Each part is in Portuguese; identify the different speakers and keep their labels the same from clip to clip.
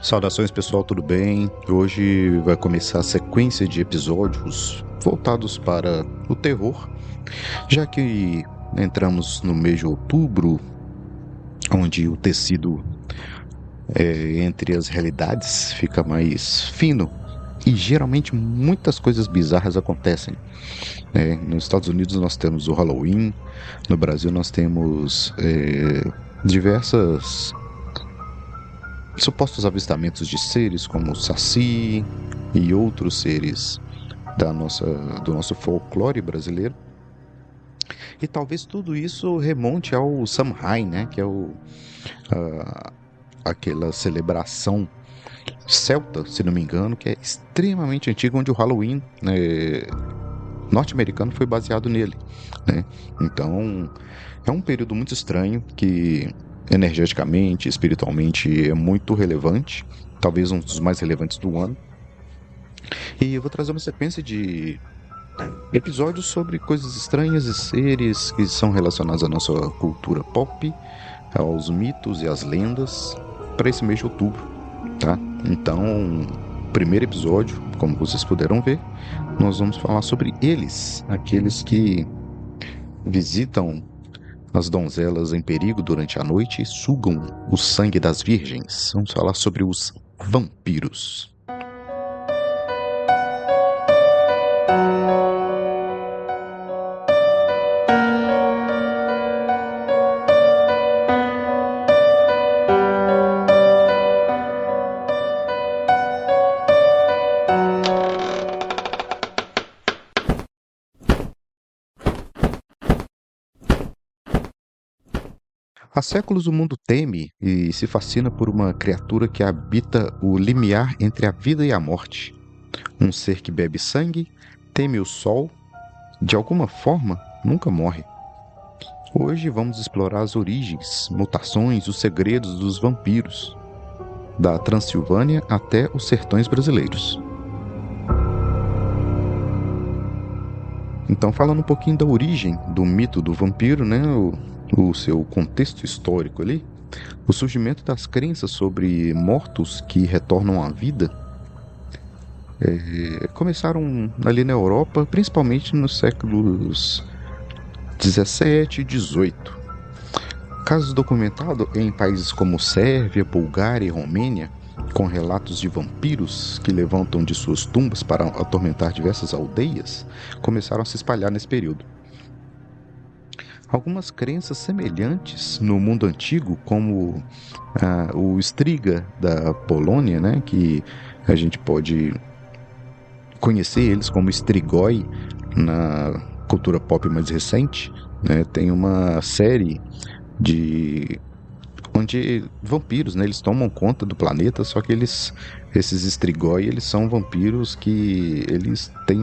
Speaker 1: Saudações pessoal, tudo bem? Hoje vai começar a sequência de episódios voltados para o terror, já que entramos no mês de outubro, onde o tecido entre as realidades fica mais fino e geralmente muitas coisas bizarras acontecem, né? Nos Estados Unidos nós temos o Halloween, no Brasil nós temos diversas supostos avistamentos de seres como o Saci e outros seres do nosso folclore brasileiro. E talvez tudo isso remonte ao Samhain, né? Que é aquela celebração celta, se não me engano, que é extremamente antiga, onde o Halloween, né, norte-americano foi baseado nele, né? Então, é um período muito estranho que energeticamente, espiritualmente é muito relevante, talvez um dos mais relevantes do ano. E eu vou trazer uma sequência de episódios sobre coisas estranhas e seres que são relacionados à nossa cultura pop, aos mitos e às lendas, para esse mês de outubro, tá? Então, primeiro episódio, como vocês puderam ver, nós vamos falar sobre eles, aqueles que visitam as donzelas em perigo durante a noite e sugam o sangue das virgens. Vamos falar sobre os vampiros. Há séculos o mundo teme e se fascina por uma criatura que habita o limiar entre a vida e a morte. Um ser que bebe sangue, teme o sol, de alguma forma nunca morre. Hoje vamos explorar as origens, mutações, os segredos dos vampiros, da Transilvânia até os sertões brasileiros. Então, falando um pouquinho da origem do mito do vampiro, né, o seu contexto histórico ali, o surgimento das crenças sobre mortos que retornam à vida começaram ali na Europa, principalmente nos séculos 17 e 18. Casos documentados em países como Sérvia, Bulgária e Romênia, com relatos de vampiros que levantam de suas tumbas para atormentar diversas aldeias, começaram a se espalhar nesse período. Algumas crenças semelhantes no mundo antigo, como o Striga da Polônia, né, que a gente pode conhecer eles como Strigoi na cultura pop mais recente, né, tem uma série de onde vampiros, né, eles tomam conta do planeta, só que esses Strigoi, eles são vampiros que eles têm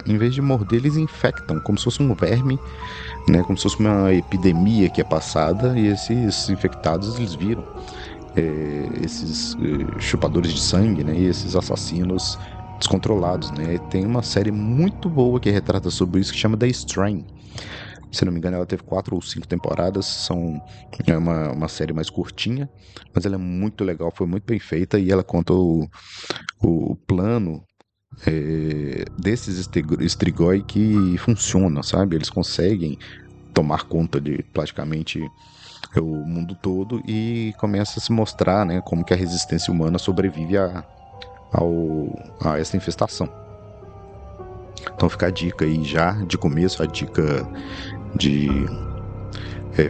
Speaker 1: em vez de morder, eles infectam, como se fosse um verme, né, como se fosse uma epidemia que é passada, e esses infectados, eles viram esses chupadores de sangue, né, e esses assassinos descontrolados, né. Tem uma série muito boa que retrata sobre isso, que chama The Strain. Se não me engano, ela teve 4 ou 5 temporadas. É uma série mais curtinha, mas ela é muito legal, foi muito bem feita e ela conta o plano desses Strigoi que funciona, sabe? Eles conseguem tomar conta de praticamente o mundo todo e começa a se mostrar, né, como que a resistência humana sobrevive a essa infestação. Então fica a dica aí já de começo, a dica de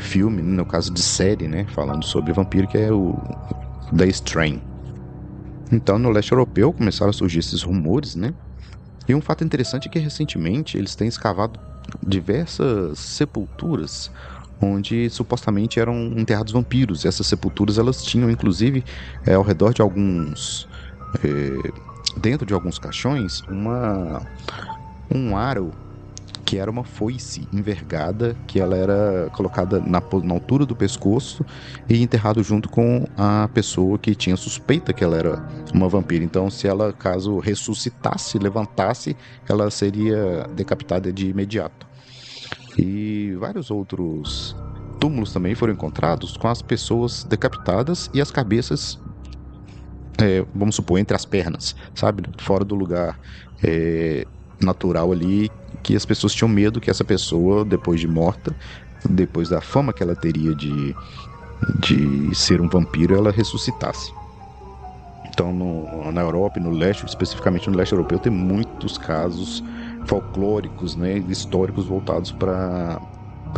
Speaker 1: filme, no caso de série, né, falando sobre vampiro, que é o The Strain. Então, no leste europeu começaram a surgir esses rumores, né? E um fato interessante é que recentemente eles têm escavado diversas sepulturas onde supostamente eram enterrados vampiros. Essas sepulturas elas tinham inclusive ao redor de alguns dentro de alguns caixões um aro que era uma foice envergada, que ela era colocada na altura do pescoço e enterrado junto com a pessoa que tinha suspeita que ela era uma vampira. Então, se ela, caso ressuscitasse, levantasse, ela seria decapitada de imediato. E vários outros túmulos também foram encontrados com as pessoas decapitadas e as cabeças vamos supor, entre as pernas, sabe? Fora do lugar natural ali, que as pessoas tinham medo que essa pessoa, depois de morta, depois da fama que ela teria de ser um vampiro, ela ressuscitasse. Então, na Europa e no leste, especificamente no leste europeu, tem muitos casos folclóricos, né, históricos voltados para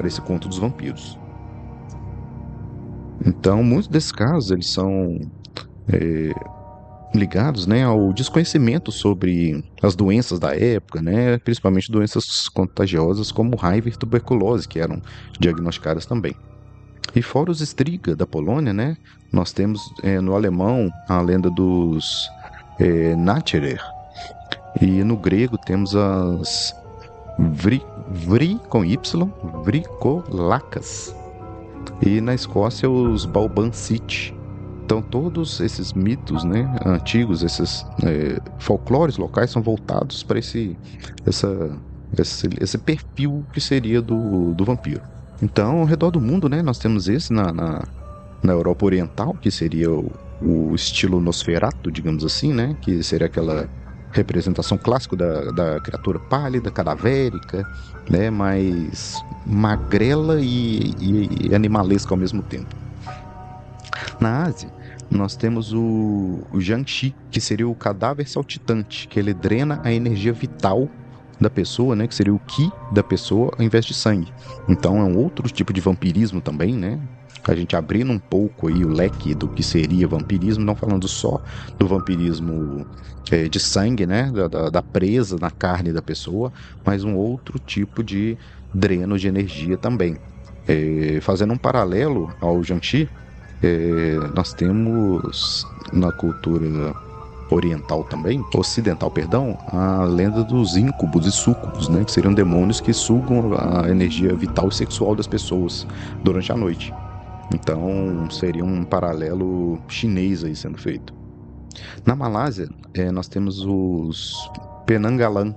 Speaker 1: esse conto dos vampiros. Então, muitos desses casos eles são ligados, né, ao desconhecimento sobre as doenças da época, né, principalmente doenças contagiosas como raiva e tuberculose, que eram diagnosticadas também. E fora os Striga da Polônia, né, nós temos no alemão a lenda dos Nachträger, e no grego temos as Vri com Y, Vrikolacas, e na Escócia os Balbancite. Então todos esses mitos, né, antigos, esses folclores locais são voltados para esse perfil que seria do vampiro. Então, ao redor do mundo, né, nós temos esse na Europa Oriental, que seria o estilo Nosferatu, digamos assim, né, que seria aquela representação clássica da criatura pálida, cadavérica, né, mais magrela e animalesca ao mesmo tempo. Na Ásia, nós temos o Jiangshi, que seria o cadáver saltitante, que ele drena a energia vital da pessoa, né, que seria o Ki da pessoa ao invés de sangue. Então é um outro tipo de vampirismo também, né? A gente abrindo um pouco aí o leque do que seria vampirismo, não falando só do vampirismo de sangue, né, da presa na carne da pessoa, mas um outro tipo de dreno de energia também. Fazendo um paralelo ao Jiangshi, nós temos na cultura oriental também, ocidental, perdão, a lenda dos íncubos e súcubos, né, que seriam demônios que sugam a energia vital e sexual das pessoas durante a noite. Então seria um paralelo chinês aí sendo feito. Na Malásia, nós temos os Penanggalang,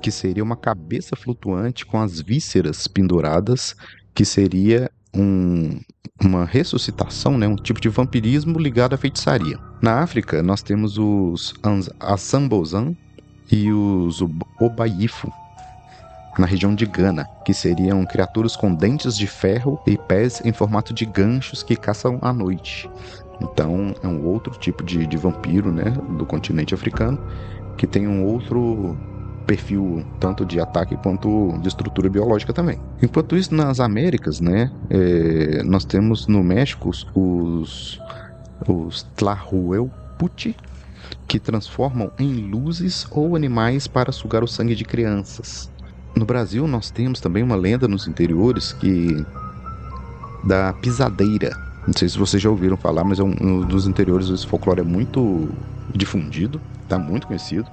Speaker 1: que seria uma cabeça flutuante com as vísceras penduradas, que seria uma ressuscitação, né, um tipo de vampirismo ligado à feitiçaria. Na África, nós temos os Assambozan e os Obayifu, na região de Gana, que seriam criaturas com dentes de ferro e pés em formato de ganchos que caçam à noite. Então, é um outro tipo de vampiro, né, do continente africano, que tem um outro perfil tanto de ataque quanto de estrutura biológica também. Enquanto isso, nas Américas, né, nós temos no México os Tlahuelpuchi, que transformam em luzes ou animais para sugar o sangue de crianças. No Brasil, nós temos também uma lenda nos interiores da pisadeira. Não sei se vocês já ouviram falar, mas dos interiores esse folclore é muito difundido, tá muito conhecido,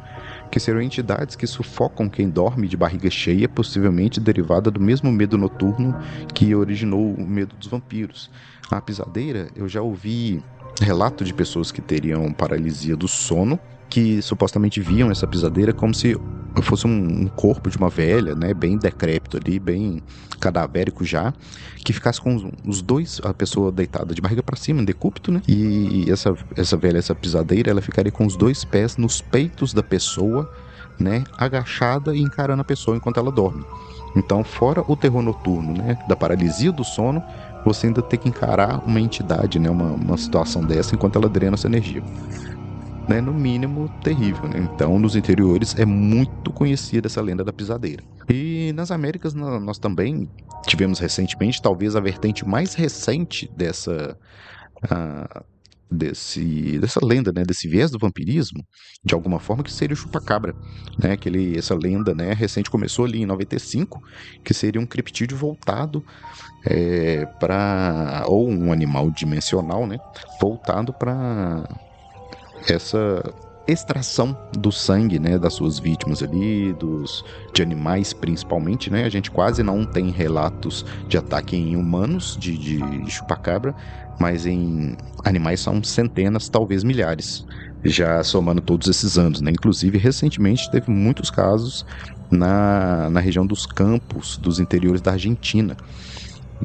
Speaker 1: que seriam entidades que sufocam quem dorme de barriga cheia, possivelmente derivada do mesmo medo noturno que originou o medo dos vampiros. A pisadeira, eu já ouvi relato de pessoas que teriam paralisia do sono, que supostamente viam essa pisadeira como se fosse um corpo de uma velha, né, bem decrépito ali, bem cadavérico já, que ficasse com os dois, a pessoa deitada de barriga para cima, em decúbito, né, e essa velha, essa pisadeira, ela ficaria com os dois pés nos peitos da pessoa, né, agachada e encarando a pessoa enquanto ela dorme. Então, fora o terror noturno, né, da paralisia do sono, você ainda tem que encarar uma entidade, né, uma situação dessa enquanto ela drena essa energia. Né, no mínimo terrível, né? Então, nos interiores é muito conhecida essa lenda da pisadeira. E nas Américas nós também tivemos recentemente, talvez a vertente mais recente dessa lenda, né, desse viés do vampirismo, de alguma forma, que seria o chupacabra, né? Essa lenda, né, recente começou ali em 95, que seria um criptídeo voltado ou um animal dimensional, né, voltado para essa extração do sangue, né, das suas vítimas ali, de animais principalmente, né? A gente quase não tem relatos de ataque em humanos de chupacabra, mas em animais são centenas, talvez milhares, já somando todos esses anos, né? Inclusive, recentemente teve muitos casos na região dos campos, dos interiores da Argentina,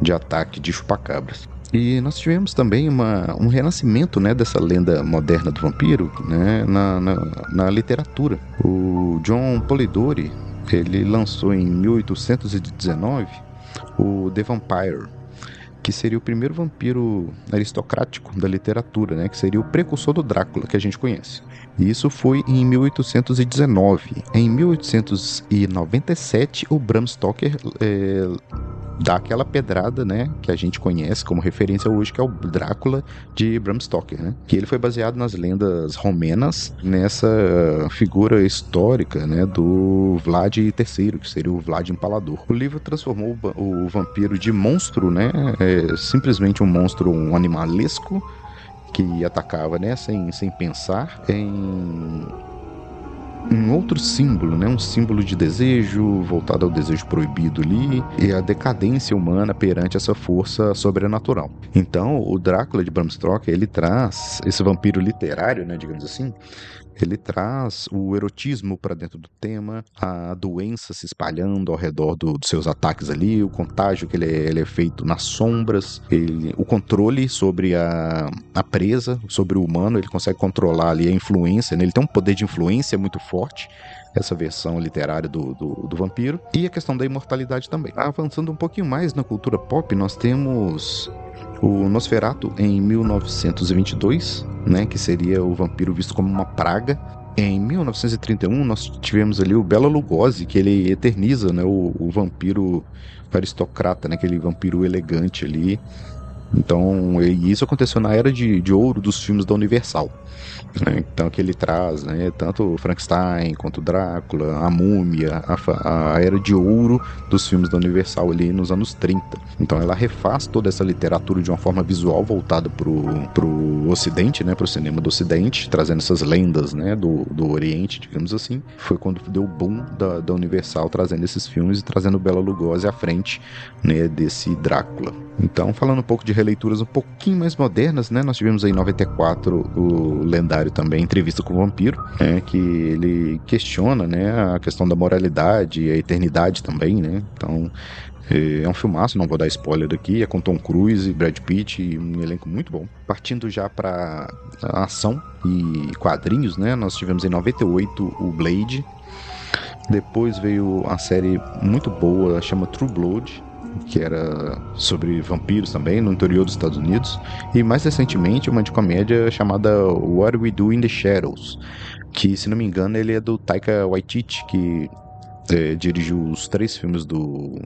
Speaker 1: de ataque de chupacabras. E nós tivemos também um renascimento, né, dessa lenda moderna do vampiro, né, na literatura. O John Polidori, ele lançou em 1819 o The Vampire, que seria o primeiro vampiro aristocrático da literatura, né, que seria o precursor do Drácula que a gente conhece. E isso foi em 1819. Em 1897, o Bram Stoker dá aquela pedrada, né, que a gente conhece como referência hoje, que é o Drácula de Bram Stoker, né? Que ele foi baseado nas lendas romenas, nessa figura histórica, né, do Vlad III, que seria o Vlad Empalador. O livro transformou o vampiro de monstro, né, simplesmente um monstro, um animalesco, que atacava, né, sem pensar, em um outro símbolo, né? Um símbolo de desejo, voltado ao desejo proibido ali, e a decadência humana perante essa força sobrenatural. Então, o Drácula de Bram Stoker, ele traz esse vampiro literário, né, digamos assim, ele traz o erotismo para dentro do tema, a doença se espalhando ao redor dos seus ataques ali, o contágio que ele é feito nas sombras, o controle sobre a presa, sobre o humano, ele consegue controlar ali a influência, né? Ele tem um poder de influência muito forte, essa versão literária do vampiro, e a questão da imortalidade também. Avançando um pouquinho mais na cultura pop, nós temos o Nosferatu em 1922, né, que seria o vampiro visto como uma praga. Em 1931, nós tivemos ali o Bela Lugosi, que ele eterniza, né, o vampiro aristocrata, né, aquele vampiro elegante ali. Então, isso aconteceu na era de ouro dos filmes da Universal, né? Então, que ele traz, né, tanto o Frankenstein quanto o Drácula, a Múmia, a era de ouro dos filmes da Universal ali nos anos 30. Então, ela refaz toda essa literatura de uma forma visual voltada pro Ocidente, né, pro cinema do Ocidente, trazendo essas lendas, né, do Oriente, digamos assim. Foi quando deu o boom da Universal, trazendo esses filmes e trazendo o Bela Lugosi à frente, né, desse Drácula. Então, falando um pouco de releituras um pouquinho mais modernas, né? Nós tivemos aí em 94 o lendário também Entrevista com o Vampiro, né, que ele questiona, né, a questão da moralidade e a eternidade também, né? Então, é um filmaço, não vou dar spoiler aqui, é com Tom Cruise, Brad Pitt e um elenco muito bom. Partindo já para ação e quadrinhos, né? Nós tivemos em 98 o Blade. Depois veio a série muito boa, chama True Blood, que era sobre vampiros também, no interior dos Estados Unidos. E mais recentemente, uma de comédia chamada What We Do in the Shadows, que, se não me engano, ele é do Taika Waititi, que dirigiu os 3 filmes do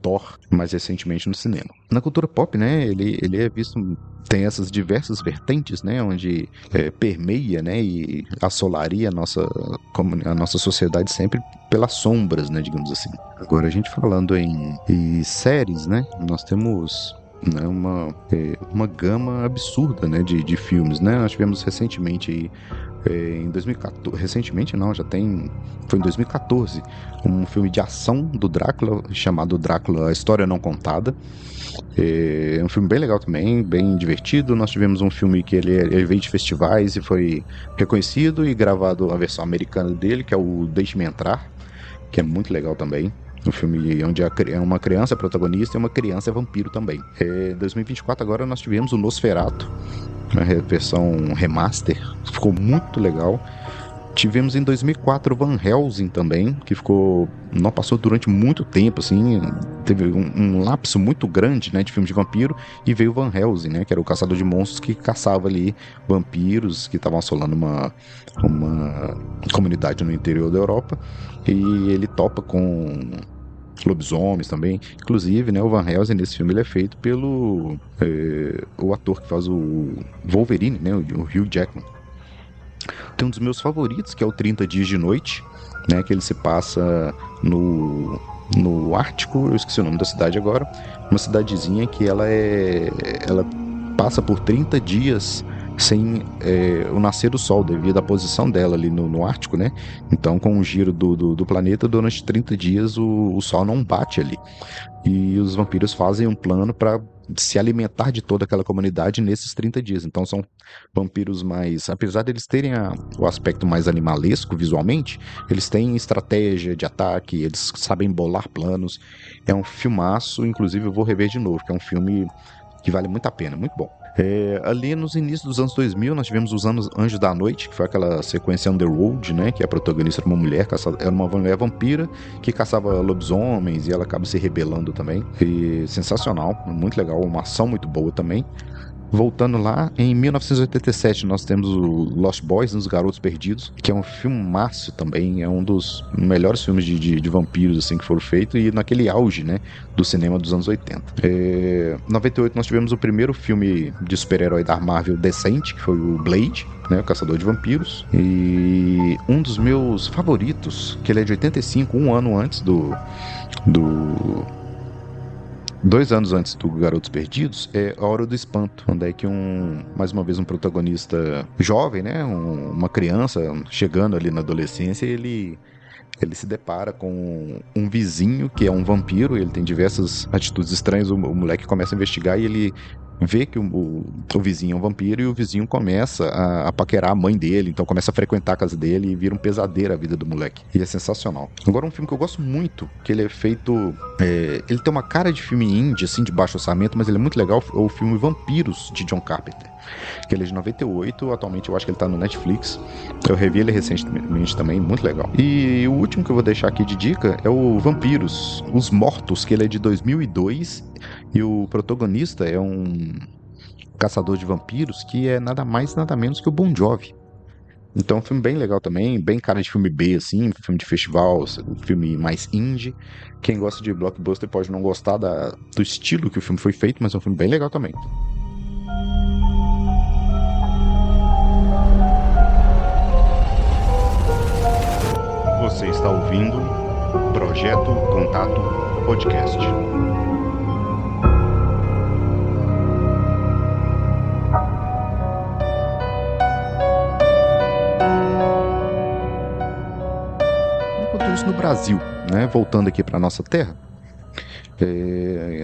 Speaker 1: Thor, mais recentemente no cinema. Na cultura pop, né, ele é visto, tem essas diversas vertentes, né, onde permeia, né, e assolaria a nossa sociedade sempre pelas sombras, né, digamos assim. Agora, a gente falando em séries, né, nós temos, né, uma gama absurda, né, de filmes, né. Nós tivemos recentemente em 2014, recentemente não, foi em 2014, um filme de ação do Drácula, chamado Drácula, A História Não Contada. É um filme bem legal também, bem divertido. Nós tivemos um filme que ele veio de festivais e foi reconhecido e gravado a versão americana dele, que é o Deixe-me Entrar, que é muito legal também. Um filme onde é uma criança protagonista e uma criança é vampiro também. Em 2024 agora nós tivemos o Nosferatu, uma versão remaster, ficou muito legal. Tivemos em 2004 Van Helsing também, que não passou durante muito tempo, assim, teve um lapso muito grande, né, de filme de vampiro, e veio Van Helsing, né, que era o caçador de monstros que caçava ali vampiros que estavam assolando uma comunidade no interior da Europa, e ele topa com lobisomens também. Inclusive, né, o Van Helsing nesse filme ele é feito pelo o ator que faz o Wolverine, né, o Hugh Jackman. Tem um dos meus favoritos, que é o 30 Dias de Noite, né, que ele se passa no Ártico, eu esqueci o nome da cidade agora, uma cidadezinha que ela passa por 30 dias sem o nascer do sol, devido à posição dela ali no Ártico, né? Então, com o giro do planeta, durante 30 dias o sol não bate ali. E os vampiros fazem um plano para se alimentar de toda aquela comunidade nesses 30 dias. Então são vampiros mais... Apesar deles terem o aspecto mais animalesco visualmente, eles têm estratégia de ataque, eles sabem bolar planos. É um filmaço, inclusive eu vou rever de novo, que é um filme que vale muito a pena, muito bom. Ali nos inícios dos anos 2000, nós tivemos os anos Anjos da Noite, que foi aquela sequência Underworld, né? Que a protagonista era uma mulher, era uma mulher vampira que caçava lobisomens e ela acaba se rebelando também. E sensacional, muito legal, uma ação muito boa também. Voltando lá, em 1987 nós temos o Lost Boys, Os Garotos Perdidos, que é um filmaço também, é um dos melhores filmes de vampiros assim, que foram feitos, e naquele auge, né, do cinema dos anos 80. Em 98 nós tivemos o primeiro filme de super-herói da Marvel decente, que foi o Blade, né, o Caçador de Vampiros, e um dos meus favoritos, que ele é de 85, um ano antes do 2 anos antes do Garotos Perdidos, é A Hora do Espanto, onde é que mais uma vez um protagonista jovem, né, uma criança chegando ali na adolescência, ele se depara com um vizinho que é um vampiro, ele tem diversas atitudes estranhas, o moleque começa a investigar e ele vê que o vizinho é um vampiro e o vizinho começa a paquerar a mãe dele, então começa a frequentar a casa dele e vira um pesadelo a vida do moleque. E é sensacional. Agora um filme que eu gosto muito, que ele é feito... ele tem uma cara de filme indie, assim, de baixo orçamento, mas ele é muito legal, é o filme Vampiros, de John Carpenter. Que ele é de 98, atualmente eu acho que ele tá no Netflix. Eu revi ele recentemente também, muito legal. E o último que eu vou deixar aqui de dica é o Vampiros, Os Mortos, que ele é de 2002 e o protagonista é um caçador de vampiros que é nada mais nada menos que o Bon Jovi. Então é um filme bem legal também, bem cara de filme B, assim, filme de festival, filme mais indie. Quem gosta de blockbuster pode não gostar do estilo que o filme foi feito, mas é um filme bem legal também. Você está ouvindo Projeto Contato Podcast. Enquanto isso, no Brasil, né, voltando aqui para nossa terra,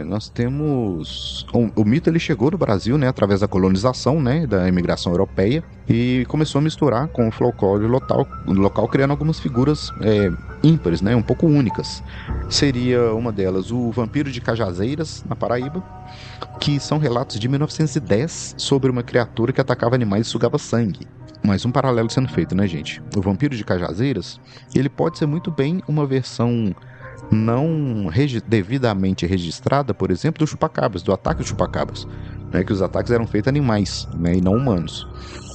Speaker 1: nós temos... O mito ele chegou no Brasil, né, através da colonização, né, da imigração europeia, e começou a misturar com o folclore local, criando algumas figuras ímpares, né, um pouco únicas. Seria uma delas o Vampiro de Cajazeiras, na Paraíba, que são relatos de 1910 sobre uma criatura que atacava animais e sugava sangue. Mais um paralelo sendo feito, né, gente? O Vampiro de Cajazeiras, ele pode ser muito bem uma versão não devidamente registrada, por exemplo, do chupacabras, do ataque dos chupacabras, né, que os ataques eram feitos a animais, né, e não humanos.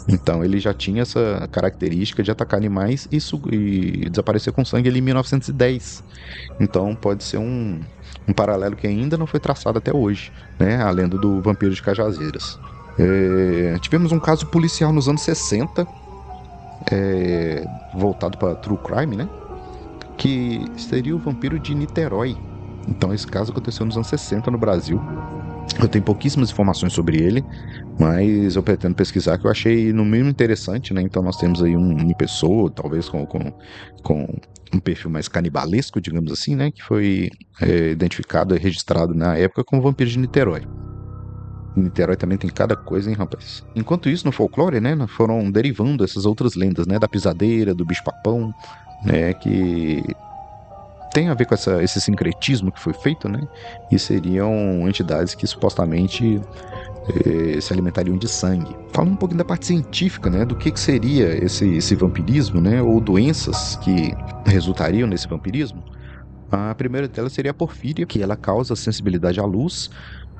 Speaker 1: Então ele já tinha essa característica de atacar animais e desaparecer com sangue ali em 1910. Então pode ser um paralelo que ainda não foi traçado até hoje, né, a lenda do Vampiro de Cajazeiras. Tivemos um caso policial nos anos 60, voltado para True Crime, né, que seria o Vampiro de Niterói. Então esse caso aconteceu nos anos 60 no Brasil. Eu tenho pouquíssimas informações sobre ele, mas eu pretendo pesquisar, que eu achei no mínimo interessante, né? Então nós temos aí uma pessoa, talvez com um perfil mais canibalesco, digamos assim, né? Que foi identificado e registrado na época como Vampiro de Niterói. Niterói também tem cada coisa, hein, rapaz? Enquanto isso, no folclore, né, foram derivando essas outras lendas, né? Da pisadeira, do bicho-papão, né? Que tem a ver com esse sincretismo que foi feito, né? E seriam entidades que supostamente se alimentariam de sangue. Falando um pouquinho da parte científica, né? Do que seria esse vampirismo, né? Ou doenças que resultariam nesse vampirismo. A primeira delas seria a porfíria, que ela causa sensibilidade à luz.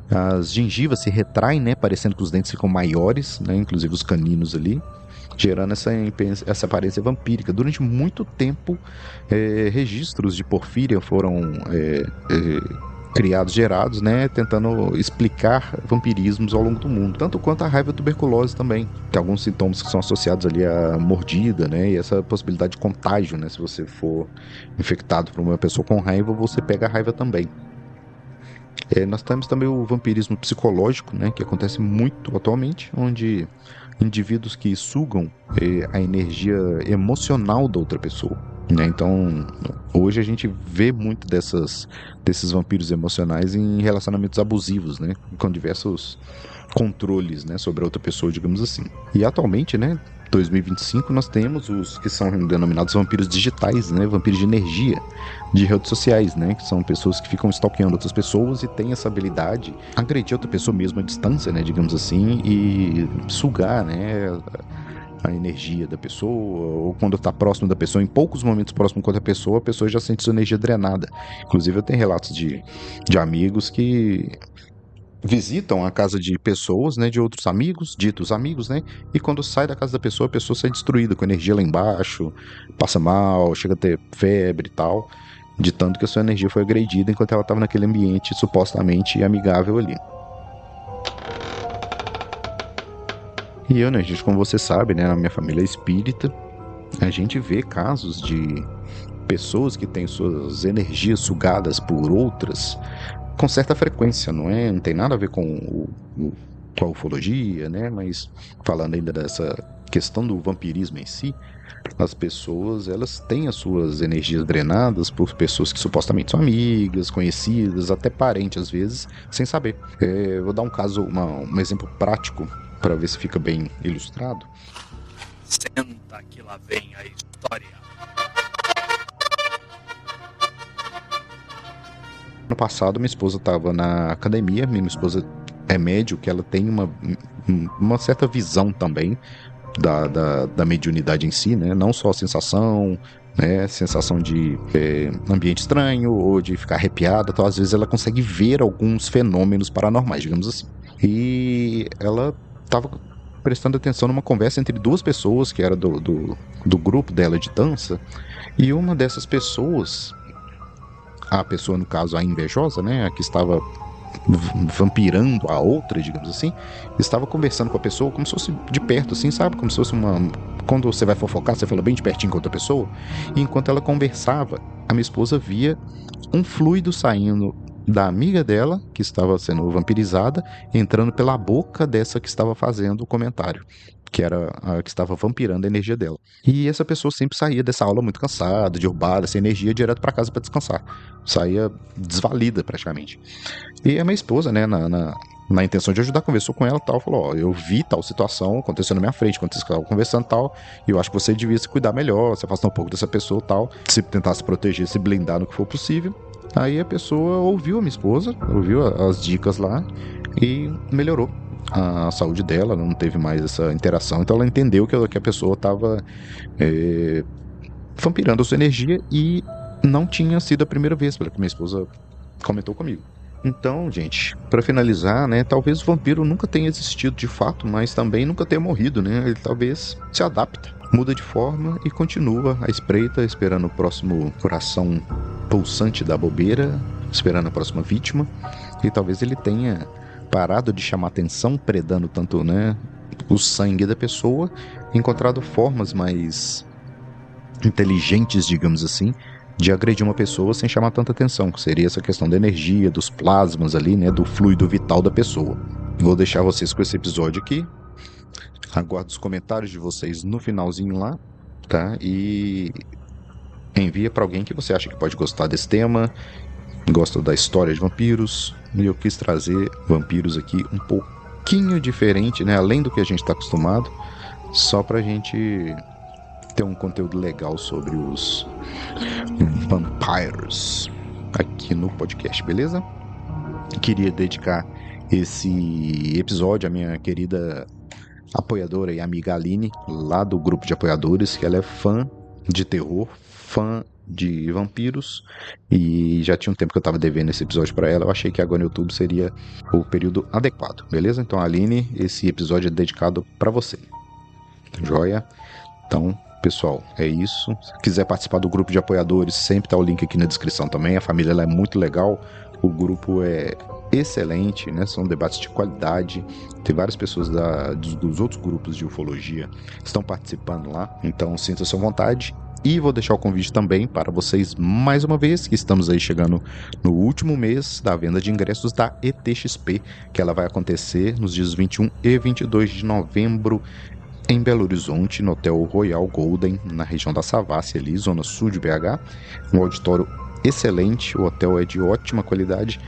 Speaker 1: As gengivas se retraem, né? Parecendo que os dentes ficam maiores, né? Inclusive os caninos ali, gerando essa aparência vampírica. Durante muito tempo, registros de porfíria foram criados, gerados, né, tentando explicar vampirismos ao longo do mundo, tanto quanto a raiva e a tuberculose também. Tem alguns sintomas que são associados ali à mordida, né, e essa possibilidade de contágio, né, se você for infectado por uma pessoa com raiva, você pega a raiva também. Nós temos também o vampirismo psicológico, né, que acontece muito atualmente, onde indivíduos que sugam a energia emocional da outra pessoa, né? Então, hoje a gente vê muito desses vampiros emocionais em relacionamentos abusivos, né? Com diversos controles, né, sobre a outra pessoa, digamos assim. E atualmente, né, 2025, nós temos os que são denominados vampiros digitais, né? Vampiros de energia, de redes sociais, né? Que são pessoas que ficam stalkeando outras pessoas e têm essa habilidade de agredir outra pessoa mesmo à distância, né? Digamos assim, e sugar, né? A energia da pessoa, ou quando tá próximo da pessoa, em poucos momentos próximo com outra pessoa, a pessoa já sente sua energia drenada. Inclusive, eu tenho relatos de amigos que visitam a casa de pessoas, né, de outros amigos, ditos amigos, né, e quando sai da casa da pessoa, a pessoa sai destruída, com energia lá embaixo, passa mal, chega a ter febre e tal, de tanto que a sua energia foi agredida enquanto ela estava naquele ambiente supostamente amigável ali. E eu, né, gente, como você sabe, né, na minha família espírita, a gente vê casos de pessoas que têm suas energias sugadas por outras com certa frequência, não é? Não tem nada a ver com a ufologia, né? Mas falando ainda dessa questão do vampirismo em si, as pessoas, elas têm as suas energias drenadas por pessoas que supostamente são amigas, conhecidas, até parentes às vezes, sem saber. Vou dar um caso, um exemplo prático para ver se fica bem ilustrado.
Speaker 2: Senta que lá vem a história.
Speaker 1: No passado, minha esposa estava na academia, minha esposa é médium, que ela tem uma certa visão também da mediunidade em si, né? Não só a sensação, né? Sensação de ambiente estranho ou de ficar arrepiada, então às vezes ela consegue ver alguns fenômenos paranormais, digamos assim. E ela estava prestando atenção numa conversa entre duas pessoas que era do grupo dela de dança, e uma dessas pessoas, a pessoa, no caso, a invejosa, né, a que estava vampirando a outra, digamos assim, estava conversando com a pessoa como se fosse de perto, assim, sabe? Como se fosse quando você vai fofocar, você fala bem de pertinho com outra pessoa. E enquanto ela conversava, a minha esposa via um fluido saindo da amiga dela, que estava sendo vampirizada, entrando pela boca dessa que estava fazendo o comentário, que era a que estava vampirando a energia dela. E essa pessoa sempre saía dessa aula muito cansada, derrubada, sem energia, direto para casa para descansar. Saía desvalida praticamente. E a minha esposa, né, na intenção de ajudar, conversou com ela e tal, falou, ó, eu vi tal situação acontecendo na minha frente, quando vocês estavam conversando e tal, e eu acho que você devia se cuidar melhor, se afastar um pouco dessa pessoa e tal, se tentar se proteger, se blindar no que for possível. Aí a pessoa ouviu a minha esposa, ouviu as dicas lá e melhorou a saúde dela, não teve mais essa interação, então ela entendeu que a pessoa estava vampirando a sua energia e não tinha sido a primeira vez, pelo que minha esposa comentou comigo. Então, gente, pra finalizar, né, talvez o vampiro nunca tenha existido de fato, mas também nunca tenha morrido, né? Ele talvez se adapta, muda de forma e continua à espreita, esperando o próximo coração pulsante da bobeira, esperando a próxima vítima, e talvez ele tenha parado de chamar atenção, predando tanto, né, o sangue da pessoa, encontrado formas mais inteligentes, digamos assim, de agredir uma pessoa sem chamar tanta atenção, que seria essa questão da energia, dos plasmas ali, né, do fluido vital da pessoa. Vou deixar vocês com esse episódio aqui. Aguardo os comentários de vocês no finalzinho lá, tá? E envia para alguém que você acha que pode gostar desse tema, gosta da história de vampiros. E eu quis trazer vampiros aqui um pouquinho diferente, né, além do que a gente está acostumado, só pra gente ter um conteúdo legal sobre os vampiros aqui no podcast, beleza? Queria dedicar esse episódio à minha querida apoiadora e amiga Aline, lá do grupo de apoiadores, que ela é fã de terror, fã de vampiros, e já tinha um tempo que eu tava devendo esse episódio pra ela. Eu achei que agora no YouTube seria o período adequado, beleza? Então, Aline, esse episódio é dedicado pra você. Joia? Então, pessoal, é isso. Se quiser participar do grupo de apoiadores, sempre tá o link aqui na descrição também. A família ela é muito legal, o grupo é excelente, né? São debates de qualidade. Tem várias pessoas dos outros grupos de ufologia que estão participando lá, então sinta-se à vontade. E vou deixar o convite também para vocês mais uma vez, que estamos aí chegando no último mês da venda de ingressos da ETXP, que ela vai acontecer nos dias 21 e 22 de novembro em Belo Horizonte, no Hotel Royal Golden, na região da Savassi, ali, zona sul de BH. Um auditório excelente, o hotel é de ótima qualidade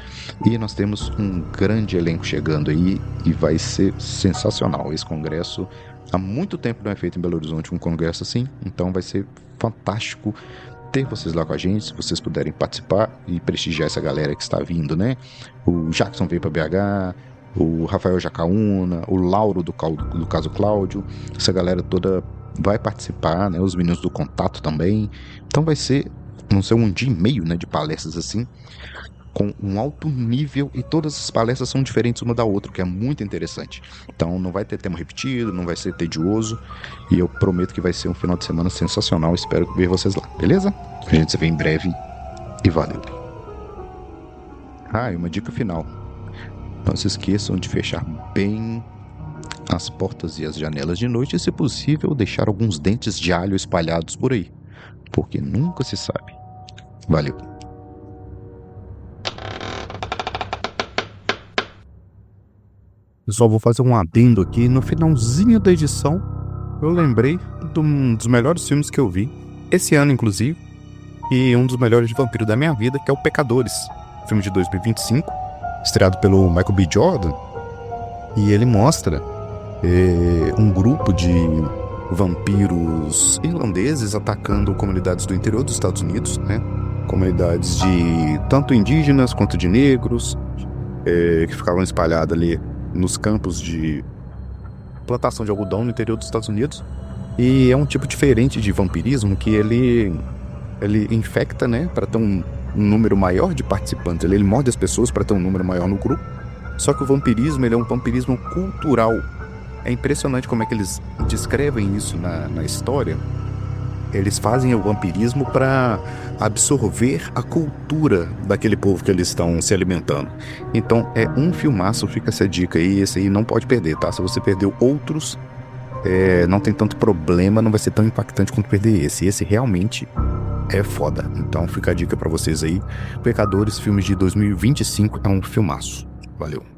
Speaker 1: e nós temos um grande elenco chegando aí e vai ser sensacional. Esse congresso Há muito tempo não é feito em Belo Horizonte um congresso assim, então vai ser fantástico ter vocês lá com a gente, se vocês puderem participar e prestigiar essa galera que está vindo, né? O Jackson veio para BH, o Rafael Jacaúna, o Lauro do caso Cláudio, essa galera toda vai participar, né? Os meninos do Contato também. Então vão ser um dia e meio, né, de palestras assim, com um alto nível, e todas as palestras são diferentes uma da outra, o que é muito interessante. Então não vai ter tema repetido, não vai ser tedioso, e eu prometo que vai ser um final de semana sensacional. Espero ver vocês lá, beleza? A gente se vê em breve e valeu. E uma dica final: não se esqueçam de fechar bem as portas e as janelas de noite, e, se possível, deixar alguns dentes de alho espalhados por aí, porque nunca se sabe. Valeu. Eu só vou fazer um adendo aqui. No finalzinho da edição, eu lembrei de um dos melhores filmes que eu vi esse ano, inclusive, e um dos melhores de vampiro da minha vida, que é o Pecadores, filme de 2025, estreado pelo Michael B. Jordan. E ele mostra um grupo de vampiros irlandeses atacando comunidades do interior dos Estados Unidos, né? Comunidades de tanto indígenas quanto de negros, que ficavam espalhadas ali nos campos de plantação de algodão no interior dos Estados Unidos. E é um tipo diferente de vampirismo, que ele infecta, né, para ter um número maior de participantes. Ele morde as pessoas para ter um número maior no grupo. Só que o vampirismo, ele é um vampirismo cultural. É impressionante como é que eles descrevem isso na história. Eles fazem o vampirismo para absorver a cultura daquele povo que eles estão se alimentando. Então é um filmaço, fica essa dica aí. Esse aí não pode perder, tá? Se você perdeu outros, não tem tanto problema, não vai ser tão impactante quanto perder esse. Esse realmente é foda. Então fica a dica pra vocês aí. Pecadores, filme de 2025, é um filmaço. Valeu.